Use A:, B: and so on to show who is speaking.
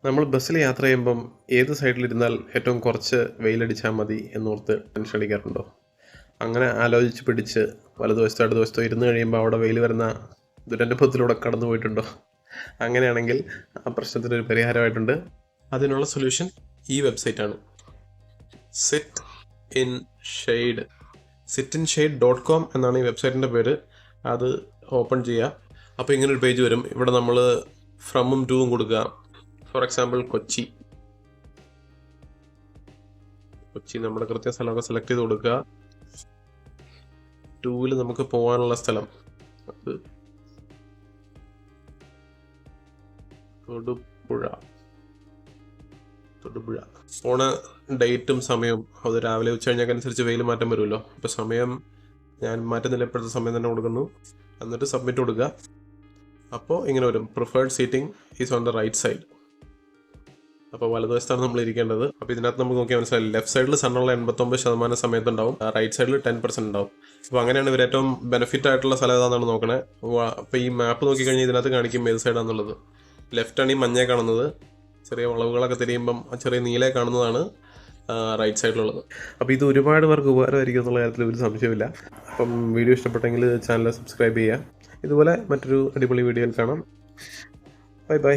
A: നമ്മൾ ബസ്സിൽ യാത്ര ചെയ്യുമ്പം ഏത് സൈഡിലിരുന്നാൽ ഏറ്റവും കുറച്ച് വെയിലടിച്ചാൽ മതി എന്നോർത്ത് ടെൻഷൻ അടിക്കാറുണ്ടോ? അങ്ങനെ ആലോചിച്ച് പിടിച്ച് വലതുവശത്തോ ഇടതുവശത്തോ ഇരുന്ന് കഴിയുമ്പോൾ അവിടെ വെയിൽ വരുന്ന ദുരനുഭവത്തിലൂടെ കടന്നു പോയിട്ടുണ്ടോ? അങ്ങനെയാണെങ്കിൽ ആ പ്രശ്നത്തിനൊരു പരിഹാരമായിട്ടുണ്ട്. അതിനുള്ള സൊല്യൂഷൻ ഈ വെബ്സൈറ്റാണ്, സിറ്റ് ഇൻ ഷെയ്ഡ്. sitinshade.com എന്നാണ് ഈ വെബ്സൈറ്റിൻ്റെ പേര്. അത് ഓപ്പൺ ചെയ്യുക. അപ്പോൾ ഇങ്ങനൊരു പേജ് വരും. ഇവിടെ നമ്മൾ ഫ്രമും ടൂവും കൊടുക്കുക. ഫോർ എക്സാമ്പിൾ കൊച്ചി നമ്മുടെ കൃത്യ സ്ഥലമൊക്കെ സെലക്ട് ചെയ്ത് കൊടുക്കുക. ടൂവിൽ നമുക്ക് പോകാനുള്ള സ്ഥലം അത് തൊടുപുഴ. പോണ ഡേറ്റും സമയവും അത് രാവിലെ ഉച്ച കഴിഞ്ഞൊക്കെ അനുസരിച്ച് വെയിൽ മാറ്റം വരുമല്ലോ. അപ്പോൾ സമയം ഞാൻ മാറ്റുന്നില്ല, ഇപ്പോഴത്തെ സമയം തന്നെ കൊടുക്കുന്നു. എന്നിട്ട് സബ്മിറ്റ് കൊടുക്കുക. അപ്പോൾ ഇങ്ങനെ വരും, preferred seating is on the right side. അപ്പോൾ വലതുവശത്താണ് നമ്മൾ ഇരിക്കേണ്ടത്. അപ്പോൾ ഇതിനകത്ത് നമുക്ക് നോക്കിയാൽ മനസ്സിലായി, ലെഫ്റ്റ് സൈഡിൽ സണ്ണുള്ള 89% സമയത്തുണ്ടാവും, റൈറ്റ് സൈഡിൽ 10% ഉണ്ടാവും. അപ്പോൾ അങ്ങനെയാണ് ഇവർ ഏറ്റവും ബെനിഫിറ്റ് ആയിട്ടുള്ള സ്ഥലം ഏതാണെന്നാണ് നോക്കണേ. അപ്പോൾ ഈ മാപ്പ് നോക്കിക്കഴിഞ്ഞാൽ ഇതിനകത്ത് കാണിക്കും ഏത് സൈഡാണെന്നുള്ളത്. ലെഫ്റ്റാണ് ഈ മഞ്ഞയെ കാണുന്നത്, ചെറിയ വളവുകളൊക്കെ തിരിയുമ്പം ചെറിയ നീലയെ കാണുന്നതാണ് റൈറ്റ് സൈഡിലുള്ളത്. അപ്പോൾ ഇത് ഒരുപാട് പേർക്ക് ഉപകാരമായിരിക്കും എന്നുള്ള കാര്യത്തിൽ ഒരു സംശയമില്ല. അപ്പം വീഡിയോ ഇഷ്ടപ്പെട്ടെങ്കിൽ ചാനൽ സബ്സ്ക്രൈബ് ചെയ്യുക. ഇതുപോലെ മറ്റൊരു അടിപൊളി വീഡിയോയിൽ കാണാം. ബൈ.